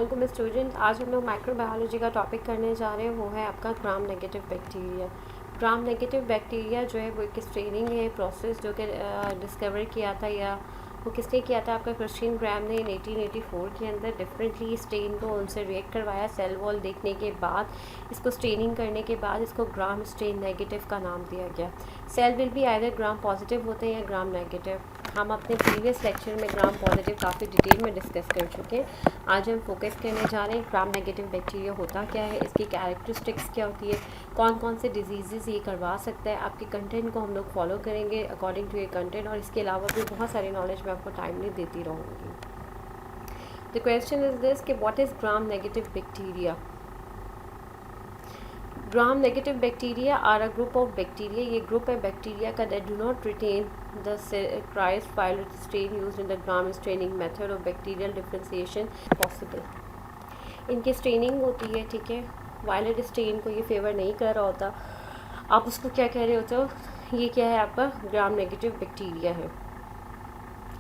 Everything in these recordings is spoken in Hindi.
अस्सलाम स्टूडेंट, आज हम लोग माइक्रोबायोलॉजी का टॉपिक करने जा रहे हैं। वो है आपका gram negative bacteria. Gram negative bacteria जो है वो एक स्ट्रेनिंग है प्रोसेस जो कि डिस्कवर किया था, या वो किसने किया था, आपका क्रिश्चियन ग्राम ने 1884 के अंदर डिफरेंटली स्ट्रेन को उनसे रिएक्ट करवाया। सेल वॉल देखने के बाद, इसको स्ट्रेनिंग करने के बाद इसको ग्राम स्ट्रेन नेगेटिव का नाम दिया गया। सेल विल भी आइदर ग्राम पॉजिटिव होते हैं या ग्राम नेगेटिव। हम अपने प्रीवियस लेक्चर में ग्राम पॉजिटिव काफ़ी डिटेल में डिस्कस कर चुके हैं। आज हम फोकस करने जा रहे हैं ग्राम नेगेटिव बैक्टीरिया होता क्या है, इसकी कैरेक्टरिस्टिक्स क्या होती है, कौन कौन से डिजीज़ ये करवा सकता है। आपके कंटेंट को हम लोग फॉलो करेंगे अकॉर्डिंग टू ये कंटेंट, और इसके अलावा भी बहुत सारी नॉलेज मैं आपको टाइमली देती रहूँगी। द क्वेश्चन इज दिस कि what is gram negative bacteria. Gram negative bacteria are a group of bacteria, ये ग्रुप है बैक्टीरिया का that do not retain the crystal violet strain used in the gram straining method of bacterial differentiation possible. इनकी स्ट्रेनिंग होती है, ठीक है, वायलेट स्ट्रेन को ये फेवर नहीं कर रहा होता, आप उसको क्या कह रहे होते हो, ये क्या है, आपका ग्राम नेगेटिव बैक्टीरिया है।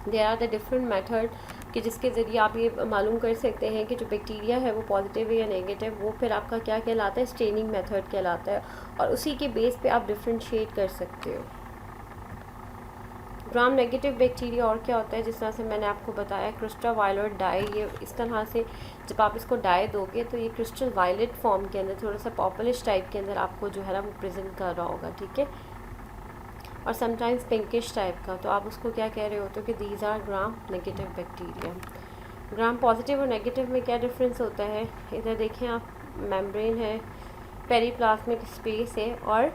There are the different method कि जिसके ज़रिए आप ये मालूम कर सकते हैं कि जो बैक्टीरिया है वो पॉजिटिव है या नेगेटिव। वो फिर आपका क्या कहलाता है, स्टेनिंग मेथड कहलाता है, और उसी के बेस पे आप डिफ्रेंशिएट कर सकते हो। ग्राम नेगेटिव बैक्टीरिया और क्या होता है, जिस तरह से मैंने आपको बताया क्रिस्टल वायलेट डाई, ये इस तरह से जब आप इसको डाई दोगे तो ये क्रिस्टल वायलेट फॉर्म के अंदर थोड़ा सा पॉपुलिश टाइप के अंदर आपको जो है ना वो प्रेजेंट कर रहा होगा, ठीक है, और समटाइम्स पिंकिश टाइप का। तो आप उसको क्या कह रहे होते हो कि these are gram negative bacteria. Gram positive और नेगेटिव में क्या डिफरेंस होता है, इधर देखें आप, मेम्ब्रेन है, पेरीप्लाज्मिक स्पेस है, और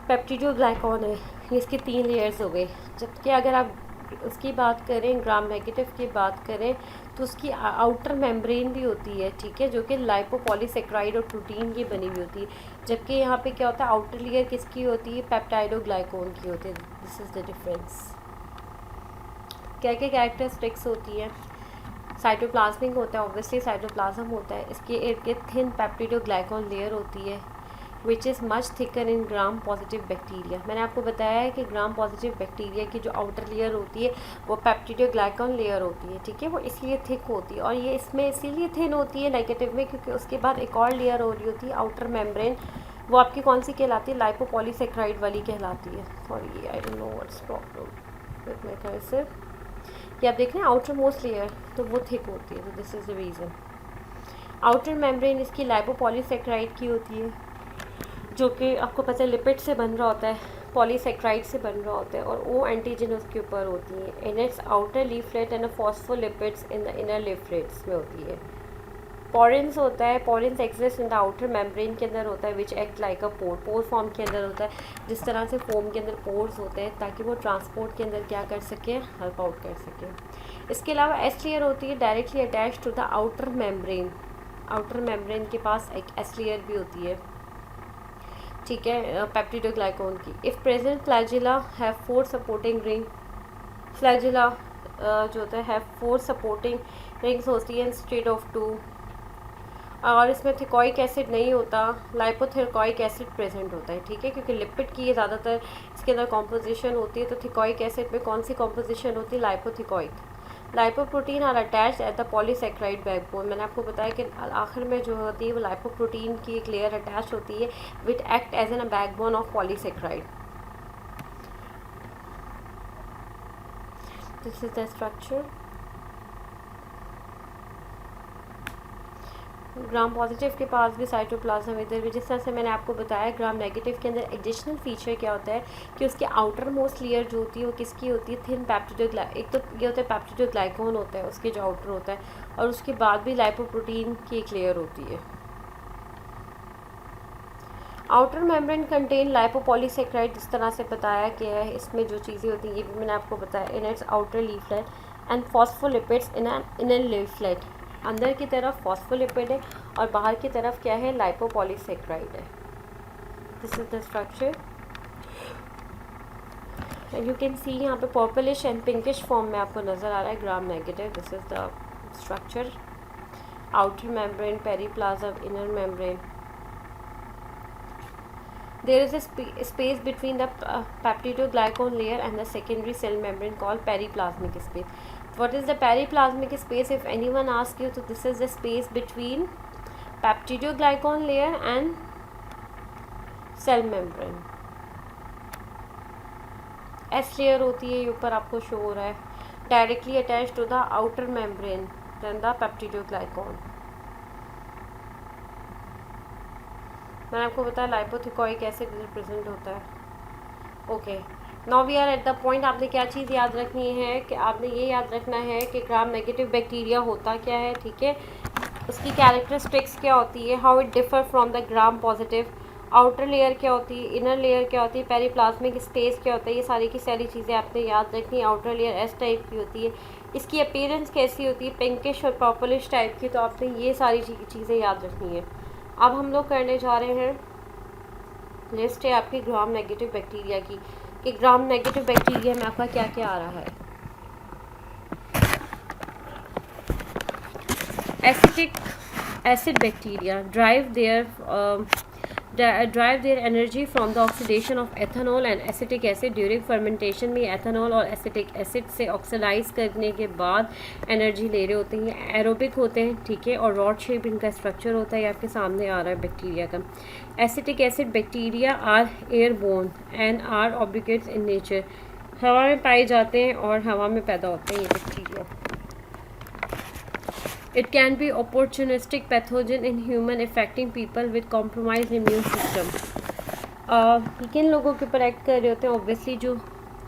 पेप्टिडोग्लाइकॉन है। ये इसके 3 लेयर्स हो गए। जबकि अगर आप उसकी बात करें, ग्राम नेगेटिव की बात करें, तो उसकी आउटर मेम्ब्रेन भी होती है, ठीक है, जो कि लाइपोपॉलीसेक्राइड और प्रोटीन की बनी हुई होती है। जबकि यहाँ पे क्या होता है, आउटर लेयर किसकी होती है, पेप्टाइडोग्लाइकॉन की होती है। This is the difference. क्या क्या कैरेक्टरिस्टिक्स होती है, साइटोप्लाज्मिक होता है, ऑब्वियसली साइटोप्लाज्म होता है, इसके इर्द गिर्द थिन पेप्टिडोग्लाइकॉन लेयर होती है which is much thicker in gram positive bacteria. मैंने आपको बताया है कि ग्राम पॉजिटिव बैक्टीरिया की जो आउटर लेयर होती है वो पेप्टिडोग्लाइकॉन लेयर होती है, ठीक है, वो इसलिए थिक होती है, और ये इसमें इसीलिए थिन होती है नेगेटिव में क्योंकि उसके बाद एक और लेयर हो रही होती है आउटर मेम्ब्रेन। वो आपकी कौन सी कहलाती है, लाइपोपॉलीसेक्राइड वाली कहलाती है। Sorry, I don't know what's problem with my cursor. ये आप देख रहे हैं आउटर मोस्ट लेयर, तो वो थिक होती है, तो this is the reason. Outer membrane इसकी लाइपोपॉलीसेक्राइड की होती है, जो कि आपको पता है लिपिड से बन रहा होता है, पॉलीसेक्राइड से बन रहा होता है, और वो एंटीजन उसके ऊपर होती है। In its outer leaflet and phospholipids in the inner leaflets में होती है। पोरेंस होता है, porins exist in the outer membrane के अंदर होता है, which act like a pore, pore form के अंदर होता है। जिस तरह से फोम के अंदर पोर्स होते हैं ताकि वो ट्रांसपोर्ट के अंदर क्या कर सके, हेल्प आउट कर सके। इसके अलावा एस लेयर होती है directly attach to the outer membrane. Outer membrane के पास एक एस लेयर भी होती है, ठीक है, पेप्टिडोग्लाइकॉन की। If present flagella have 4 supporting ring, flagella जो होता है हैव 4 सपोर्टिंग रिंग्स होती है इंस्टेड ऑफ 2, और इसमें थिकोइक एसिड नहीं होता, लाइपोथिकोइक एसिड प्रेजेंट होता है, ठीक है, क्योंकि लिपिड की ये ज़्यादातर इसके अंदर कॉम्पोजिशन होती है। तो थिकोइक एसिड में कौन सी कॉम्पोजिशन होती है, lipoteichoic. Lipoprotein are attached at the polysaccharide backbone. मैंने आपको बताया कि आखिर में जो होती है वो लाइपोप्रोटीन की एक लेयर अटैच होती है which act as an a backbone of polysaccharide. This is the structure. Gram positive के पास भी साइटोप्लाज्म इधर भी, जिस तरह से मैंने आपको बताया। ग्राम नेगेटिव के अंदर एडिशनल फीचर क्या होता है कि उसकी आउटर मोस्ट लेयर जो होती है वो किसकी होती है, थिन एक तो ये होता है पेप्टिडोग्लाइकॉन होता है उसके जो आउटर होता है, और उसके बाद भी लाइपोप्रोटीन की एक लेयर होती है। आउटर मेम्ब्रेन कंटेन लाइपोपॉलीसेक्राइड, जिस तरह से बताया गया है, इसमें जो चीज़ें होती हैं ये भी मैंने आपको बताया। इन its outer leaflet and phospholipids in an inner leaflet. अंदर की तरफ फॉस्फोलिपिड है और बाहर की तरफ क्या है, लाइपोपॉलीसेक्राइड है। This is the structure and you can see यहाँ पे पर्पलिश एंड पिंकिश फॉर्म में आपको नज़र आ रहा है gram negative. This is the structure, outer membrane, periplasm, inner membrane. There is a space between the peptidoglycan layer and the secondary cell membrane called periplasmic space. What is the periplasmic space? If anyone asks you, so this is the space between peptidoglycan layer and cell membrane. S layer होती है, ये ऊपर आपको शो हो रहा है, directly attach to the outer membrane then the peptidoglycan. मैंने आपको बताया लाइपोथिकोइक एसिड रिप्रेजेंट होता है. Okay, now we are at the point. आपने क्या चीज़ याद रखनी है कि आपने ये याद रखना है कि ग्राम नेगेटिव बैक्टीरिया होता क्या है, ठीक है, उसकी कैरेक्टरिस्टिक्स क्या होती है, how it differ from the gram positive, outer layer क्या होती है, इनर लेयर क्या होती है, पेरिप्लाज्मिक स्पेस क्या होता है, ये सारी की सारी चीज़ें आपने याद रखनी है. आउटर लेयर एस टाइप की होती है, इसकी अपीयरेंस कैसी होती है, पिंकिश और पर्पलिश टाइप की. तो आपने ये सारी चीज़ें याद रखनी है. अब हम लोग करने जा रहे हैं, लिस्ट है आपकी ग्राम नेगेटिव बैक्टीरिया की, कि ग्राम नेगेटिव बैक्टीरिया में आपका क्या क्या आ रहा है. Acetic acid bacteria drive their energy from the oxidation of ethanol and acetic acid during fermentation. में ethanol और acetic acid से ऑक्सीडाइज करने के बाद एनर्जी ले रहे होते हैं. एरोबिक होते हैं, ठीक है, और रॉड शेप इनका स्ट्रक्चर होता है. ये आपके सामने आ रहा है बैक्टीरिया का. Acetic acid bacteria are airborne and are obligates in nature. हवा में पाए जाते हैं और हवा में पैदा होते हैं ये bacteria. It can be opportunistic pathogen in human affecting people with compromised immune system. किन लोगों के ऊपर एक्ट कर रहे होते हैं, ऑब्वियसली जो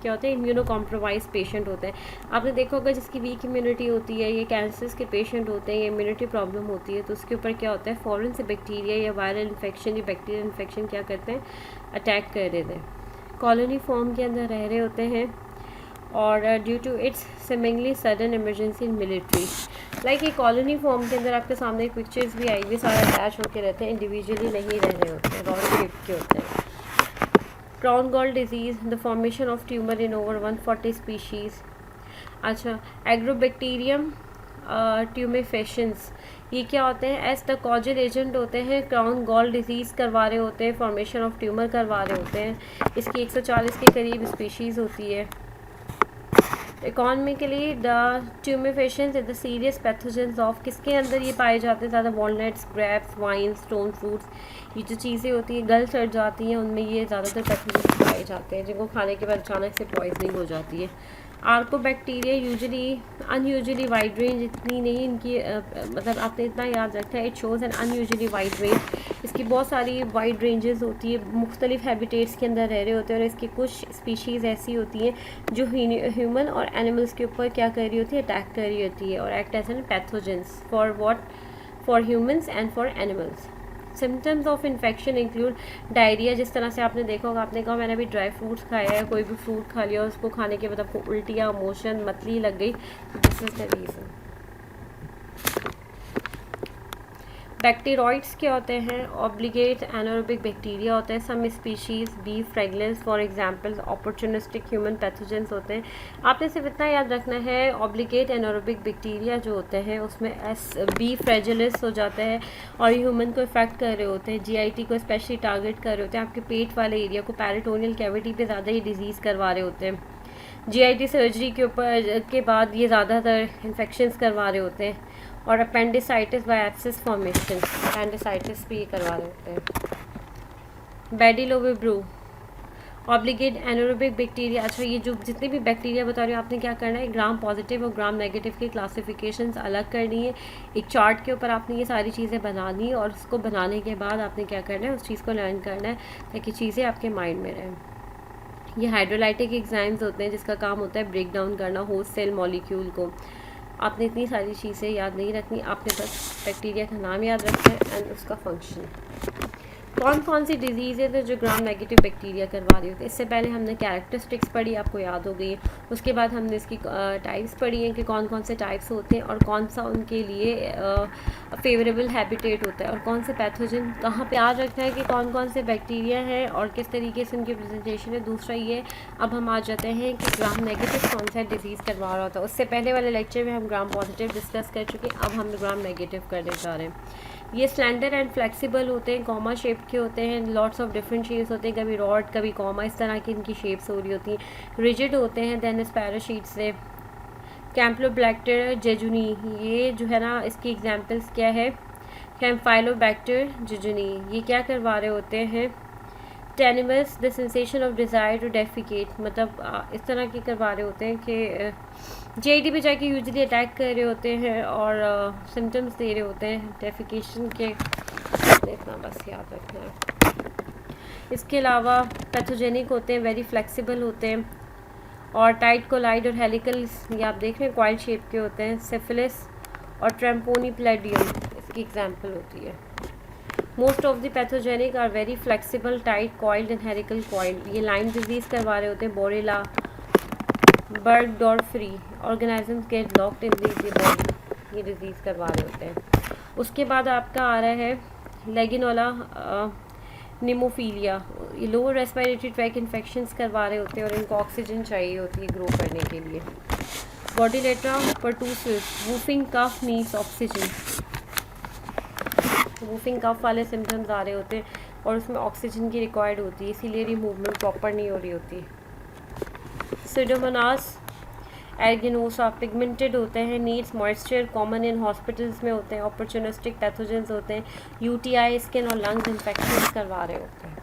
क्या होते हैं इम्यूनो कॉम्प्रोमाइज पेशेंट होते हैं. आपने देखा होगा जिसकी वीक इम्यूनिटी होती है, ये कैंसर्स के पेशेंट होते हैं, ये इम्यूनिटी प्रॉब्लम होती है, तो उसके ऊपर क्या होता है, फॉरेन से बैक्टीरिया या वायरल इन्फेक्शन या बैक्टीरियल इन्फेक्शन क्या करते हैं, अटैक कर देते हैं. कॉलोनी फॉर्म के अंदर रह रहे होते हैं और due to its seemingly sudden emergency in military. Like ये कॉलोनी फॉर्म के अंदर आपके सामने एक पिक्चर्स भी आई हुई, सारे अटैच होकर रहते हैं, इंडिविजुअली नहीं रह रहे होते हैं, रॉड शेप के होते हैं. Crown gall disease, the formation of tumour in over 140 species. अच्छा, एग्रोबैक्टीरियम ट्यूमेफेशंस, ये क्या होते हैं, एज द कॉजल एजेंट होते हैं, क्राउन गॉल डिजीज़ करवा रहे होते हैं, फॉर्मेशन ऑफ ट्यूमर करवा रहे होते हैं. इसकी 140 के करीब स्पीशीज़ होती है. Economically the tumefaciens the serious pathogens of, किसके अंदर ये पाए जाते हैं ज़्यादा, walnuts, grapes, wine, stone fruits. ये जो चीज़ें होती हैं गल सड़ जाती हैं, उनमें ये ज़्यादातर पैथोजेंस पाए जाते हैं जिनको खाने के बाद अचानक से पॉइजनिंग हो जाती है. Arcobacteria usually unusually wide range, इतनी नहीं इनकी मतलब आपने इतना याद रखना है, it shows an unusually wide range. इसकी बहुत सारी वाइड रेंजेस होती है, मुख्तलिफ हैबिटेट्स के अंदर रह रहे होते हैं, और इसकी कुछ स्पीशीज़ ऐसी होती हैं जो ह्यूमन और एनिमल्स के ऊपर क्या कर रही होती है, अटैक कर रही होती है, और act as an pathogens for what, for humans and for animals. Symptoms of infection include diarrhoea, जिस तरह से आपने देखा होगा, आपने कहा मैंने अभी ड्राई फ्रूट्स खाया है, कोई भी फ्रूट खा लिया, उसको खाने के बाद आपको उल्टियाँ, मोशन, मतली लग गई, तो this is the reason. Bacteroides क्या होते हैं, ऑब्लिगेट एनारोबिक बैक्टीरिया होते हैं, some species B fragilis for examples opportunistic human pathogens होते हैं. आपने सिर्फ इतना याद रखना है, ऑब्लिगेट एनारोबिक बैक्टीरिया जो होते हैं उसमें एस बी फ्रेजिलिस हो जाता है और ह्यूमन को इफेक्ट कर रहे होते हैं, जीआईटी को स्पेशली टारगेट कर रहे होते हैं, आपके पेट वाले एरिया को, पेरिटोनियल कैविटी पे ज़्यादा ही डिजीज़ करवा रहे होते हैं. जीआईटी सर्जरी के ऊपर के बाद ये ज़्यादातर इन्फेक्शंस करवा रहे होते हैं. और appendicitis by abscess formation, appendicitis भी करवा रहे होते हैं. बेडिलोवेब्रू, ऑब्लिगेट एनारोबिक बैक्टीरिया. अच्छा, ये जो जितने भी बैक्टीरिया बता रही हूँ, आपने क्या करना है, ग्राम पॉजिटिव और ग्राम नेगेटिव की क्लासिफिकेशंस अलग करनी है. एक चार्ट के ऊपर आपने ये सारी चीज़ें बनानी है, और उसको बनाने के बाद आपने क्या करना है, उस चीज़ को लर्न करना है ताकि चीज़ें आपके माइंड में रहें. ये हाइड्रोलाइटिक एग्जाइम्स होते हैं जिसका काम होता है ब्रेक डाउन करना होस्ट सेल मॉलिक्यूल को. आपने इतनी सारी चीज़ें याद नहीं रखनी, आपने बस बैक्टीरिया का नाम याद रखना है एंड उसका फंक्शन. कौन कौन सी डिजीज़ है जो ग्राम नेगेटिव बैक्टीरिया करवा रही होती है. इससे पहले हमने कैरेक्टरिस्टिक्स पढ़ी, आपको याद हो गई है. उसके बाद हमने इसकी टाइप्स पढ़ी हैं कि कौन कौन से टाइप्स होते हैं और कौन सा उनके लिए फेवरेबल हैबिटेट होता है, और कौन से पैथोजन कहाँ पे याद रखना है कि कौन कौन से बैक्टीरिया हैं और किस तरीके से उनकी प्रेजेंटेशन है. दूसरा ये, अब हम आ जाते हैं कि ग्राम नेगेटिव कौन सा डिजीज़ करवा रहा होता है. उससे पहले वाले लेक्चर में हम ग्राम पॉजिटिव डिस्कस कर चुके, अब हम ग्राम नेगेटिव करने जा रहे हैं. ये स्लैंडर एंड फ्लेक्सिबल होते हैं, कॉमा शेप के होते हैं, लॉट्स ऑफ डिफरेंट शेप्स होते हैं, कभी रॉड कभी कॉमा, इस तरह की इनकी शेप्स हो रही होती हैं. रिजिड होते हैं, देन स्पैरोशीट से कैम्पलोबैक्टर जेजुनी, ये जो है ना इसकी एग्जांपल्स क्या है, कैम्फाइलोबैक्टर जेजुनी, ये क्या करवा रहे होते हैं, tenesmus the sensation of desire to defecate, मतलब इस तरह की करवा रहे होते हैं कि जेडी पे जाके यूजुअली अटैक कर रहे होते हैं और सिम्टम्स दे रहे होते हैं डेफिकेशन के, इतना बस याद रखना है। इसके अलावा पैथोजेनिक होते हैं, वेरी फ्लेक्सिबल होते हैं, और टाइट कोलाइड और हेलिकल, ये आप देख रहे हैं कॉइल शेप के होते हैं। सिफिलिस और ट्रैम्पोनीप्लेडियम इसकी एग्जांपल होती है। Most of the pathogenic are very flexible, tight coiled and helical coiled. ये लाइम डिजीज़ करवा रहे होते हैं, Borrelia, burgdorferi, organisms get locked in the body, ये डिजीज़ करवा रहे होते हैं। उसके बाद आपका आ रहा है लेगिनोला निमोफीलिया, ये लोअर रेस्पिरेटरी ट्रैक इन्फेक्शंस करवा रहे होते हैं और इनको ऑक्सीजन चाहिए होती है ग्रो करने के लिए। बॉडीलेट्रा परटूसिस, वूफिंग कफ नीड्स ऑक्सीजन, वूफिंग कफ वाले सिम्टम्स आ रहे होते हैं और उसमें ऑक्सीजन की रिक्वायर्ड होती है, इसीलिए ये मूवमेंट प्रॉपर नहीं हो रही होती। सिडोमोनास एर्गिनोसा, पिगमेंटेड होते हैं, needs moisture, common in hospitals में होते हैं, अपॉर्चुनिस्टिक पैथोजेंस होते हैं, यूटीआई, स्किन और लंग्स इन्फेक्शन करवा रहे होते हैं।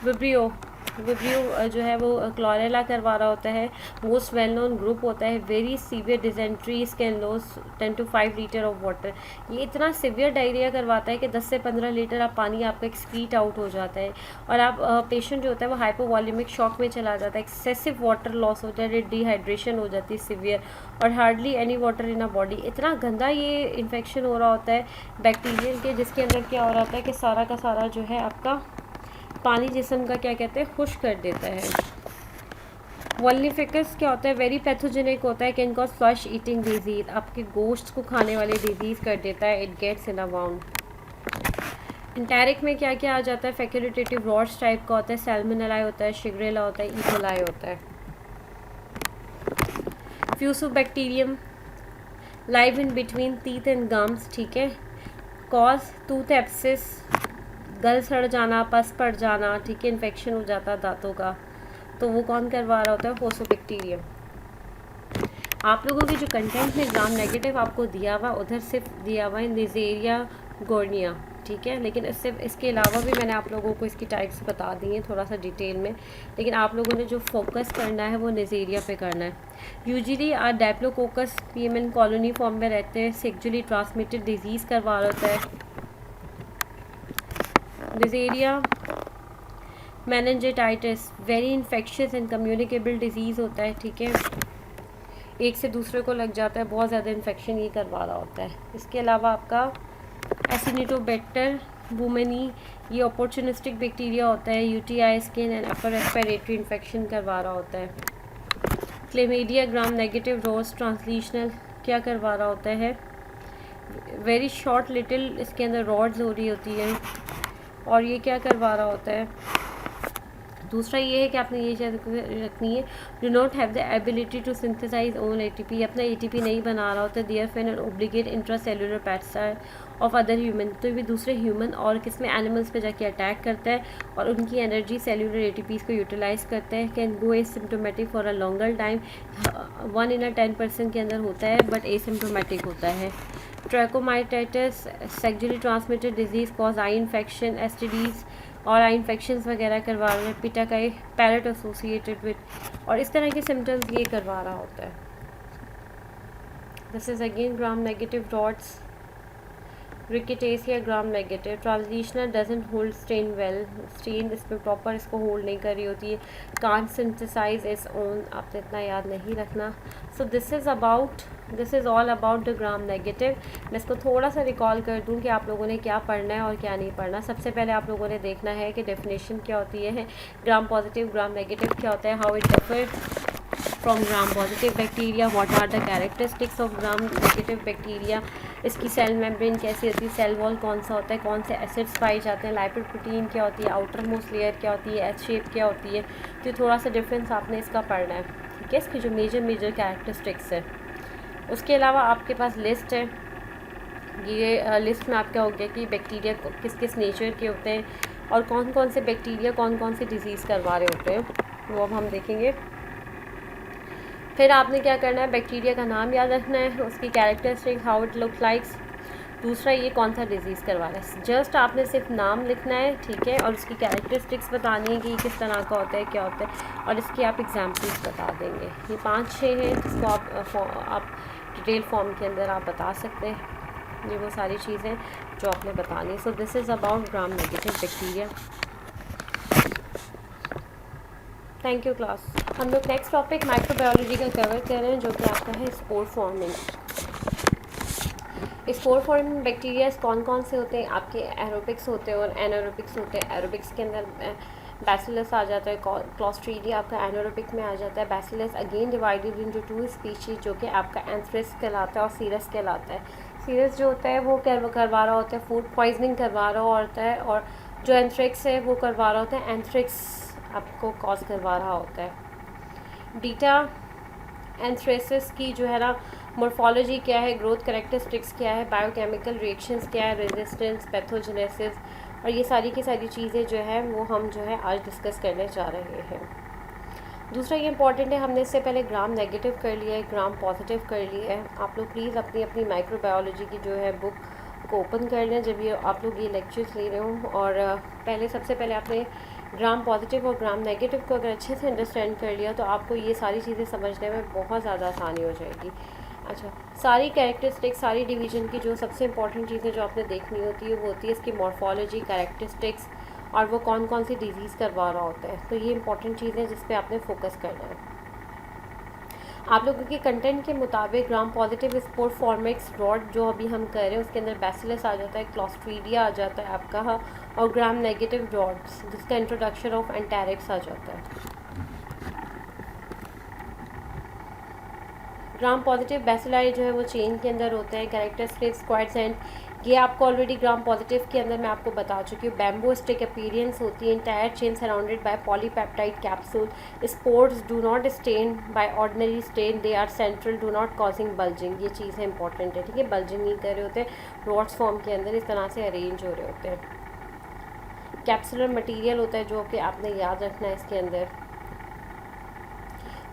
विब्रियो, विब्रियो जो है वो क्लोरेला करवा रहा होता है, मोस्ट वेल नोन ग्रुप होता है, very severe dysentery, skin loss, 10 to 5 litre of water, ये इतना सीवियर डायरिया करवाता है कि 10 से 15 लीटर आप पानी आपका एक्सक्रीट आउट हो जाता है और आप पेशेंट जो होता है वो हाइपोवॉल्यूमिक शॉक में चला जाता है, एक्सेसिव वाटर लॉस हो जाता है, डिहाइड्रेशन हो जाती है सीवियर, और hardly any water in a body. इतना गंदा ये इन्फेक्शन हो रहा होता है बैक्टीरियल के, जिसके अंदर क्या हो रहा होता है कि सारा का सारा जो है आपका पानी जिस्म का क्या कहते हैं खुश कर देता है। वॉल्निफिकस क्या होता है, वेरी पैथोजेनिक होता है, can cause flesh eating disease, आपके गोश्त को खाने वाली डिजीज़ कर देता है, it gets in a wound. Enteric में क्या क्या आ जाता है, फैकल्टेटिव रॉड्स टाइप का होता है, सैल्मोनेला होता है, शिगरेला होता है, ईकोलाई होता है। Fusobacterium, live in between teeth and gums, ठीक है, कॉज टूथ एब्सिस, गल सड़ जाना, पस पड़ जाना, ठीक है, इन्फेक्शन हो जाता है दांतों का, तो वो कौन करवा रहा होता है, फोसोबैक्टीरियम। आप लोगों की जो कंटेंट में ग्राम नेगेटिव आपको दिया हुआ, उधर सिर्फ दिया हुआ है नेज़ेरिया गोर्निया, ठीक है, लेकिन इसके अलावा भी मैंने आप लोगों को इसकी टाइप्स बता दी हैं थोड़ा सा डिटेल में, लेकिन आप लोगों ने जो फोकस करना है वो नेज़ेरिया पे करना है। यूजुअली डेप्लोकोकस पीएमएन कॉलोनी फॉर्म में रहते हैं, सेक्सुअली ट्रांसमिटेड डिजीज़ करवा रहा होता है। Diarrhoea meningitis, very infectious and communicable disease होता है, ठीक है, एक से दूसरे को लग जाता है, बहुत ज़्यादा इन्फेक्शन ये करवा रहा होता है। इसके अलावा आपका एसिनिटोबैक्टर वुमेनी, ये अपॉर्चुनिस्टिक बैक्टीरिया होता है, UTI, skin and upper respiratory infection करवा रहा होता है। क्लेमीडिया ग्राम नेगेटिव रोज ट्रांसलेशनल, क्या करवा रहा होता है, वेरी शॉर्ट लिटिल इसके अंदर रॉड्स हो रही होती है, और ये क्या करवा रहा होता है। दूसरा ये है कि आपने ये चीज़ रखनी है, do not have the ability to synthesise own ATP, अपना एटीपी नहीं बना रहा होता, they're fan and obligate intracellular parasite of other human, तो ये दूसरे ह्यूमन और किसमें एनिमल्स पे जाके अटैक करता है और उनकी एनर्जी सेलुलर एटीपीज़ को यूटिलाइज करता है। Can go asymptomatic for a longer time, 1 in 10% के अंदर होता है, बट एसिम्प्टोमेटिक होता है। Trachomatis, sexually transmitted disease, cause eye infection, STDs और आई इन्फेक्शंस वगैरह करवा रहे हैं, पिटा का पैरेट एसोसिएटेड विद, और इस तरह के सिम्टम्स ये करवा रहा होता है। This is again gram negative rods. Rickettsia gram negative, transitional doesn't hold stain well, stain इस पर प्रॉपर इसको होल्ड नहीं कर रही होती है, कांट सिंथेसाइज इट्स ओन, आपने इतना याद नहीं रखना। So this is all about the gram negative. मैं इसको थोड़ा सा रिकॉल कर दूं कि आप लोगों ने क्या पढ़ना है और क्या नहीं पढ़ना। सबसे पहले आप लोगों ने देखना है कि डेफिनेशन क्या होती है, ग्राम पॉजिटिव ग्राम नेगेटिव क्या होता है, how it differ from gram positive bacteria, what are the characteristics of gram negative bacteria, इसकी सेल मेम्ब्रेन कैसी होती है, सेल वॉल कौन सा होता है, कौन से एसिड्स पाए जाते हैं, लाइपिड प्रोटीन क्या होती है, आउटर मोस्ट लेयर क्या होती है, एस शेप क्या होती है, तो थोड़ा सा डिफरेंस आपने इसका पढ़ना है, ठीक है, इसकी जो मेजर कैरेक्टरिस्टिक्स है। उसके अलावा आपके पास लिस्ट है, ये लिस्ट में आपका हो गया कि बैक्टीरिया किस किस नेचर के होते हैं और कौन कौन से बैक्टीरिया कौन कौन सी डिजीज़ करवा रहे होते हैं, वो अब हम देखेंगे। फिर आपने क्या करना है, बैक्टीरिया का नाम याद रखना है, उसकी characteristic, how it look likes, दूसरा ये कौन सा डिजीज़ करवा रहा है। जस्ट आपने सिर्फ नाम लिखना है, ठीक है, और उसकी कैरेक्टरिस्टिक्स बतानी है कि किस तरह का होता है, क्या होता है, और इसकी आप एग्जाम्पल्स बता देंगे। ये 5-6 हैं जिसको आप डिटेल फॉर्म के अंदर आप बता सकते हैं। ये वो सारी चीज़ें जो आपने बतानी है। So this is about gram negative bacteria. Thank you class. हम लोग नेक्स्ट टॉपिक माइक्रोबायोलॉजी का कवर कर रहे हैं, जो कि आपका है spore forming. Spore forming bacteria कौन कौन से होते हैं, आपके एरोबिक्स होते हैं और एनारोबिक्स होते हैं। एरोबिक्स के अंदर बैसिलस आ जाता है, क्लॉस्ट्रीडिया आपका एनारोबिक में आ जाता है। Bacillus again divided into 2 species, जो कि आपका एंथ्रेक्स कहलाता है और सीरस कहलाता है। सीरस जो होता है वो करवा रहा होता है, फूड पॉइजनिंग करवा रहा होता है, और जो एंथ्रेक्स है वो करवा रहा होता है, एंथ्रेक्स आपको कॉज करवा रहा होता है। बीटा एंथ्रेसिस की जो है ना मोर्फोलॉजी क्या है, ग्रोथ कैरेक्टरिस्टिक्स क्या है, बायोकेमिकल रिएक्शंस क्या है, रेजिस्टेंस, पैथोजेनेसिस, और ये सारी की सारी चीज़ें जो है वो हम जो है आज डिस्कस करने जा रहे हैं। दूसरा ये इंपॉर्टेंट है, हमने इससे पहले ग्राम नेगेटिव कर लिया है, ग्राम पॉजिटिव कर लिया है। आप लोग प्लीज़ अपनी अपनी माइक्रोबायोलॉजी की जो है बुक को ओपन कर लें जब ये आप लोग ये लेक्चर्स ले रहे हों, और सबसे पहले आपने ग्राम पॉजिटिव और ग्राम नेगेटिव को अगर अच्छे से अंडरस्टैंड कर लिया तो आपको ये सारी चीज़ें समझने में बहुत ज़्यादा आसानी हो जाएगी। अच्छा, सारी कैरेक्टरिस्टिक्स, सारी डिवीज़न की जो सबसे इंपॉर्टेंट चीज़ें जो आपने देखनी होती है वो होती है इसकी मॉर्फोलॉजी, कैरेक्टरिस्टिक्स, और वो कौन कौन सी डिजीज़ करवा रहा होता है। तो ये इंपॉर्टेंट चीज़ें जिस पे आपने फोकस करना है। आप लोगों के कंटेंट के मुताबिक ग्राम पॉजिटिव स्पोर फॉर्मिक्स रॉड जो अभी हम कर रहे हैं उसके अंदर बैसिलस आ जाता है, क्लॉस्ट्रीडिया आ जाता है आपका, और ग्राम नेगेटिव रॉड्स जिसका इंट्रोडक्शन ऑफ एंटेरिक्स आ जाता है। ग्राम पॉजिटिव बैसिलाई जो है वो चेन के अंदर होते हैं, कैरेक्टरिस्टिक्स, स्क्वाड्स एंड ये आपको ऑलरेडी ग्राम पॉजिटिव के अंदर मैं आपको बता चुकी हूँ। बैम्बो स्टिक अपीयरेंस होती है, entire chain surrounded by polypeptide capsule, spores do not stain by ordinary stain, they are central, do not causing bulging, ये चीज़ें इंपॉर्टेंट है, ठीक है। बल्जिंग नहीं कर रहे होते, रॉड्स फॉर्म के अंदर इस तरह से अरेंज हो रहे होते हैं। कैप्सुलर मटीरियल होता है जो कि आपने याद रखना है इसके अंदर।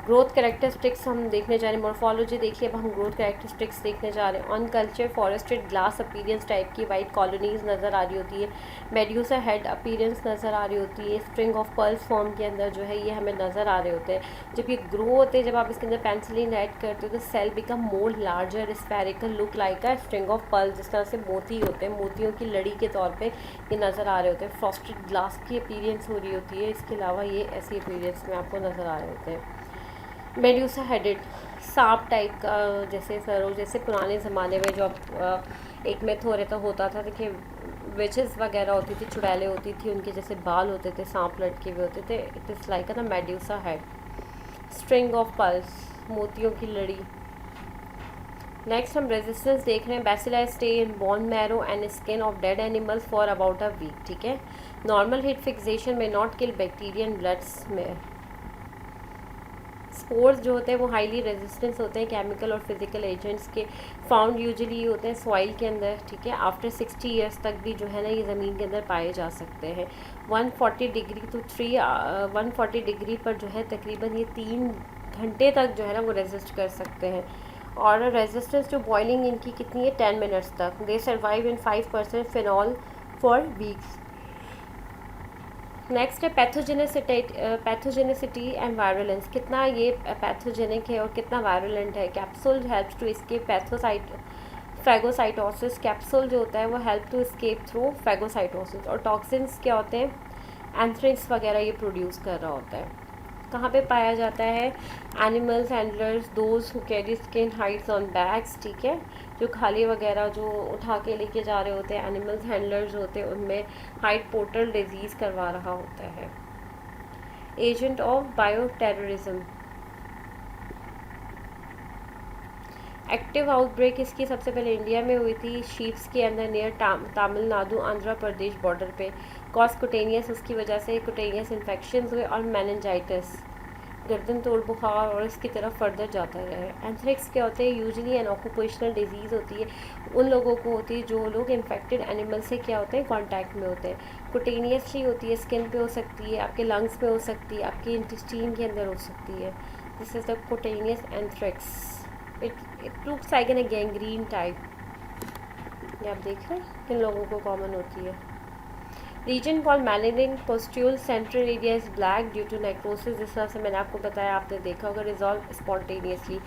ग्रोथ कैरेक्टरिस्टिक्स हम देखने जा रहे हैं, मॉर्फोलॉजी देखिए, अब हम ग्रोथ कैरेक्टरिस्टिक्स देखने जा रहे हैं। On culture forested glass appearance type की वाइट कॉलोनीज नज़र आ रही होती है, मेड्यूसा हेड अपीयरेंस नज़र आ रही होती है, स्ट्रिंग ऑफ पर्ल्स फॉर्म के अंदर जो है ये हमें नज़र आ रहे होते हैं। जब ये ग्रो होते हैं, जब आप इसके अंदर पेंसिलिन ऐड करते हो तो cell become more larger, spherical look like a string of pearls, जिस तरह से मोती होते हैं, मोतियों की लड़ी के तौर पर ये नज़र आ रहे होते हैं। फ्रॉस्टेड ग्लास की अपीयरेंस हो रही होती है, इसके अलावा ये ऐसी अपीयरेंस में आपको नज़र आ रहे होते हैं। मेड्यूसा हेडेड सांप टाइप का, जैसे सरो, जैसे पुराने ज़माने में जो एक मेथ हो रहा था होता था, देखिए विचेस वगैरह होती थी, चुड़ैलें होती थी, उनके जैसे बाल होते थे, सांप लटके हुए होते थे। इट इज़ लाइक ना Medusa head. String of pearls, मोतियों की लड़ी। नेक्स्ट हम रेजिस्टेंस देख रहे हैं। Bacilli stay in bone marrow and skin of dead animals for about a week, ठीक है। नॉर्मल हीट फिक्सेशन में not kill bacteria in bloods में। स्पोर्स जो होते हैं वो हाईली रेजिस्टेंस होते हैं केमिकल और फिजिकल एजेंट्स के, फाउंड यूजुअली होते हैं सॉइल के अंदर, ठीक है। आफ्टर 60 ईयर्स तक भी जो है ना ये ज़मीन के अंदर पाए जा सकते हैं। 140 डिग्री टू 140 डिग्री पर जो है तकरीबन ये 3 घंटे तक जो है ना वो रेजिस्ट कर सकते हैं। और रेजिस्टेंस जो बॉइलिंग इनकी कितनी है, 10 मिनट्स तक। They survive in 5% phenol for weeks. Next है पैथोजेनिसिटी एंड वायरुलेंस, कितना ये पैथोजेनिक है और कितना वायरुलेंट है। Capsule helps to escape phagocytosis, capsule जो होता है वो help to escape through phagocytosis. और टॉक्सिन्स क्या होते हैं, एंथ्रेक्स वगैरह ये प्रोड्यूस कर रहा होता है। कहाँ पे पाया जाता है, animals handlers, those who carry skin hides on bags, ठीक है। जो खाली वगैरह जो उठा के लेके जा रहे होते हैं, एनिमल्स हैंडलर्स होते हैं, उनमें हाइड पोर्टल डिजीज़ करवा रहा होता है। Agent of bio terrorism, active outbreak इसकी सबसे पहले इंडिया में हुई थी, शीप्स के अंदर नियर तमिलनाडु आंध्र प्रदेश बॉर्डर पे। कॉज कुटेनियस, उसकी वजह से कुटेनियस इन्फेक्शंस हुए, और मेनिंजाइटिस, गर्दन तोड़ बुखार, और इसकी तरफ फर्दर जाता रहे। एंथ्रेक्स क्या होते हैं, यूजुअली एन ऑक्यूपेशनल डिजीज़ होती है, उन लोगों को होती है जो लोग इन्फेक्टेड एनिमल से क्या होते हैं कॉन्टैक्ट में होते हैं। कुटेनियसली होती है, स्किन पे हो सकती है, आपके लंग्स पे हो सकती है, आपके इंटेस्टाइन के अंदर हो सकती है। This is the cutaneous anthrax. It looks like in a gangrene type. ये आप देख रहे हैं किन लोगों को कॉमन होती है. Region call melanin pustule central area is black due to necrosis. जिस तरह से मैंने आपको बताया, आपने देखा होगा, रिजॉल्व स्पॉन्टेनियसली.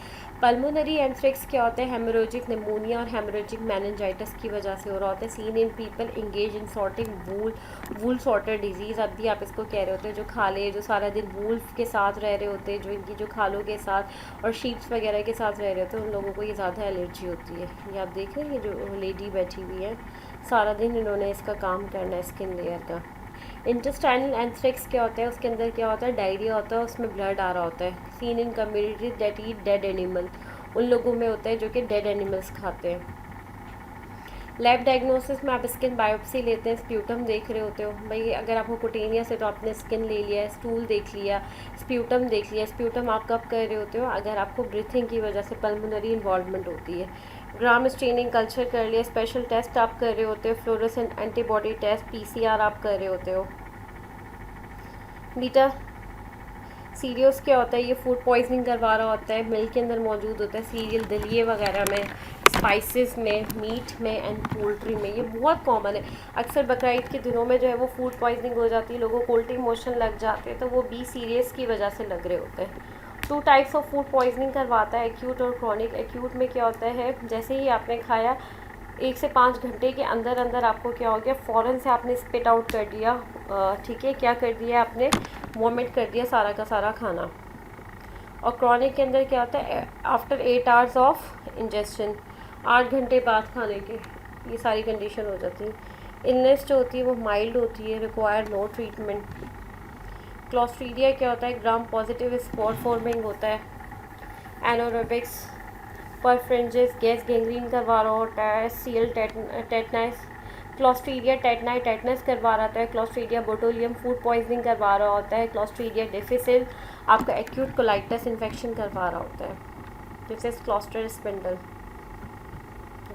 पल्मोनरी एंथ्रेक्स क्या होता है? हेमोरेजिक निमोनिया और हेमोरेजिक मेनिंजाइटिस की वजह से हो रहा होता है. Seen in people engage in sorting wool sorter disease. अब भी आप इसको कह रहे होते हैं जो खाले, जो सारा दिन वूल्फ के साथ रह रहे होते हैं, जो इनकी जो खालों के साथ और शीप्स वगैरह के साथ रह रहे होते हैं, उन लोगों को ये ज़्यादा एलर्जी होती है. ये आप देख रहे हैं, ये जो लेडी बैठी हुई है, सारा दिन इन्होंने इसका काम करना है स्किन लेयर का. इंटेस्टाइनल एंथ्रेक्स क्या होता है? उसके अंदर क्या होता है? डायरिया होता है, उसमें ब्लड आ रहा होता है. Seen in communities that eat dead animal. उन लोगों में होता है जो कि डेड एनिमल्स खाते हैं. लैब डायग्नोसिस में आप स्किन बायोप्सी लेते हैं, स्प्यूटम देख रहे होते हो. भाई अगर आपको कुटेनियस है तो आपने स्किन ले लिया, स्टूल देख लिया, स्प्यूटम देख लिया. स्प्यूटम आप कब कर रहे होते हो? अगर आपको ब्रीथिंग की वजह से पल्मोनरी इन्वॉल्वमेंट होती है. ग्राम स्टेनिंग कल्चर कर लिया. स्पेशल टेस्ट आप कर रहे होते हो, फ्लोरोसेंट एंटीबॉडी टेस्ट, PCR आप कर रहे होते हो. बीटा सीरियल्स क्या होता है? ये फूड पॉइजनिंग करवा रहा होता है, मिल्क के अंदर मौजूद होता है सीरियल, दलिए वगैरह में, स्पाइसेस में, मीट में एंड पोल्ट्री में. ये बहुत कॉमन है. अक्सर बकरीद के दिनों में जो है वो फूड पॉइजनिंग हो जाती है, लोगों को उल्टी मोशन लग जाते हैं, तो वो बी सीरियस की वजह से लग रहे होते हैं. 2 टाइप्स ऑफ फूड पॉइजनिंग करवाता है, एक्यूट और क्रॉनिक. एक्यूट में क्या होता है? जैसे ही आपने खाया 1 से 5 घंटे के अंदर अंदर आपको क्या हो गया, फ़ौरन से आपने स्पिट आउट कर दिया. ठीक है, क्या कर दिया आपने? वॉमिट कर दिया सारा का सारा खाना. और क्रॉनिक के अंदर क्या होता है? आफ्टर 8 आवर्स ऑफ इंजेक्शन, 8 घंटे बाद खाने के, ये सारी कंडीशन हो जाती है. इलनेस जो होती है वो माइल्ड होती है, रिक्वायर नो ट्रीटमेंट. क्लॉस्ट्रीडिया क्या होता है? ग्राम पॉजिटिव स्पॉट फॉर्मिंग होता है. एनोरेबिक्स, परफ्रेंजेस, गैस गैंग्रीन करवा रहा होता है. CL tetanus. Clostridia tetani tetanus करवा रहा होता है. क्लॉस्ट्रीडिया बोटोलियम फूड पॉइजनिंग करवा रहा होता है. क्लॉस्ट्रीडिया डिफिसिल आपका एक्यूट कोलाइटिस इन्फेक्शन करवा रहा होता है. This is closter spindle.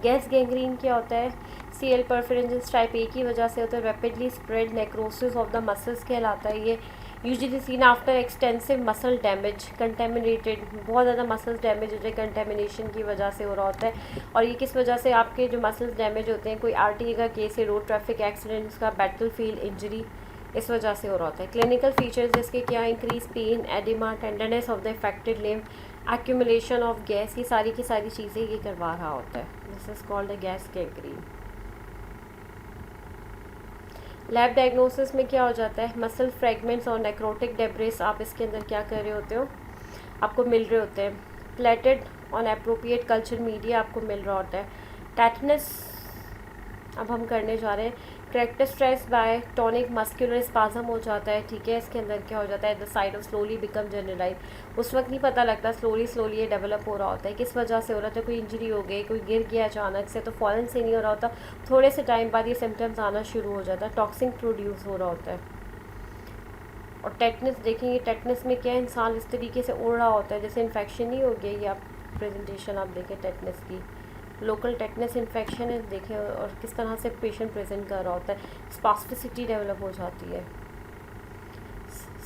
Gas gangrene क्या होता है? सीएल परफ्रेंजेस टाइप ए की वजह से होता है. Rapidly spread necrosis of the muscles कहलाता है. ये usually scene after extensive muscle damage, contaminated, बहुत ज़्यादा मसल्स डैमेज होते हैं, कंटेमिनेशन की वजह से हो रहा होता है. और ये किस वजह से आपके जो मसल्स डैमेज होते हैं? कोई RTA का केस है, रोड ट्रैफिक एक्सीडेंट्स का, बैटलफील्ड इंजरी, इस वजह से हो रहा होता है. क्लिनिकल फीचर्स जिसके क्या? Increase pain, oedema, tenderness of the affected limb, accumulation of gas. ये सारी की सारी चीज़ें ये करवा रहा होता है. This is called a gas gangrene. Lab diagnosis में क्या हो जाता है? मसल फ्रेगमेंट्स और नेक्रोटिक डेब्रिस आप इसके अंदर क्या कर रहे होते हो? आपको मिल रहे होते हैं. Plated on appropriate culture media आपको मिल रहा होता है. टेटनस अब हम करने जा रहे हैं. Characterised by tonic muscular spasm हो जाता है. ठीक है, इसके अंदर क्या हो जाता है? The side of slowly become generalise. उस वक्त नहीं पता लगता, स्लोली ये डेवलप हो रहा होता है. किस वजह से हो रहा था? कोई इंजरी हो गई, कोई गिर गया अचानक से, तो फ़ौरन से नहीं हो रहा होता, थोड़े से टाइम बाद ये सिम्टम्स आना शुरू हो जाता है. टॉक्सिन प्रोड्यूस हो रहा होता है. और टेटनस देखेंगे, टेटनस में क्या है? इंसान इस तरीके से उड़ रहा होता है जैसे इन्फेक्शन नहीं हो गया. ये आप प्रेजेंटेशन आप देखें टेटनस की, लोकल टेटनस इन्फेक्शन है, देखें और किस तरह से पेशेंट प्रेजेंट कर रहा होता है. स्पास्टिसिटी डेवलप हो जाती है.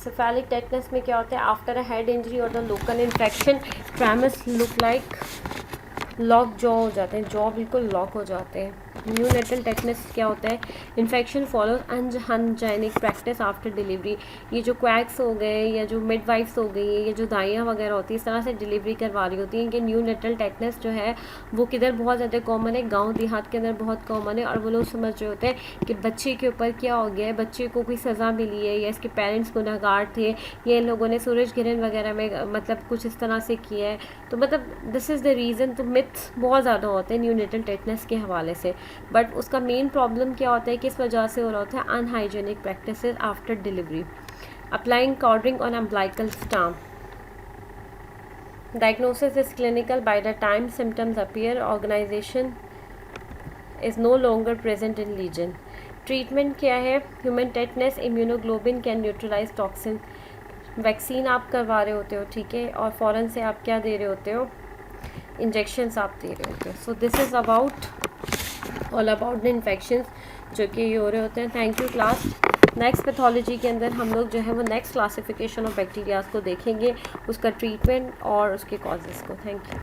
सेफेलिक टेटनस में क्या होता है? आफ्टर अ हेड इंजरी और the local infection, trismus look like lock jaw हो जाते हैं, जॉ बिल्कुल लॉक हो जाते हैं. न्यूनेटल टेटनस क्या होता है? Infection follows unhygienic practice after delivery. ये जो क्वैक्स हो गए या जो मिडवाइफ्स हो गई या जो दाइयाँ वगैरह होती है, इस तरह से डिलीवरी करवा रही होती हैं कि न्यूनेटल टेटनस जो है वो किधर बहुत ज़्यादा कॉमन है? गांव देहात के अंदर बहुत कॉमन है. और वो लोग समझ रहे होते हैं कि बच्चे के ऊपर क्या हो गया है, बच्चे को कोई सज़ा मिली है या इसके पेरेंट्स गुनहगार थे, या इन लोगों ने सूरज किरण वगैरह में मतलब कुछ इस तरह से किया है. तो मतलब दिस इज़ द रीज़न. तो मिथ्स बहुत ज़्यादा होते हैं न्यूनेटल टेटनस के हवाले से. बट उसका मेन प्रॉब्लम क्या होता है? किस वजह से हो रहा होता है? Unhygienic practices after delivery. Applying cording on umbilical stump. Diagnosis is clinical by the time symptoms appear. Organization is no longer present in lesion. Treatment क्या है? Human tetanus immunoglobulin can neutralize toxin. Vaccine आप करवा रहे होते हो, ठीक है, और फ़ौरन से आप क्या दे रहे होते हो? इंजेक्शन्स आप दे रहे होते हो. So this is about all about the infections जो कि ये हो रहे होते हैं. Thank you class. Next pathology के अंदर हम लोग जो है वो नेक्स्ट क्लासिफिकेशन ऑफ बैक्टीरियाज को देखेंगे, उसका ट्रीटमेंट और उसके कॉजेज़ को। Thank you.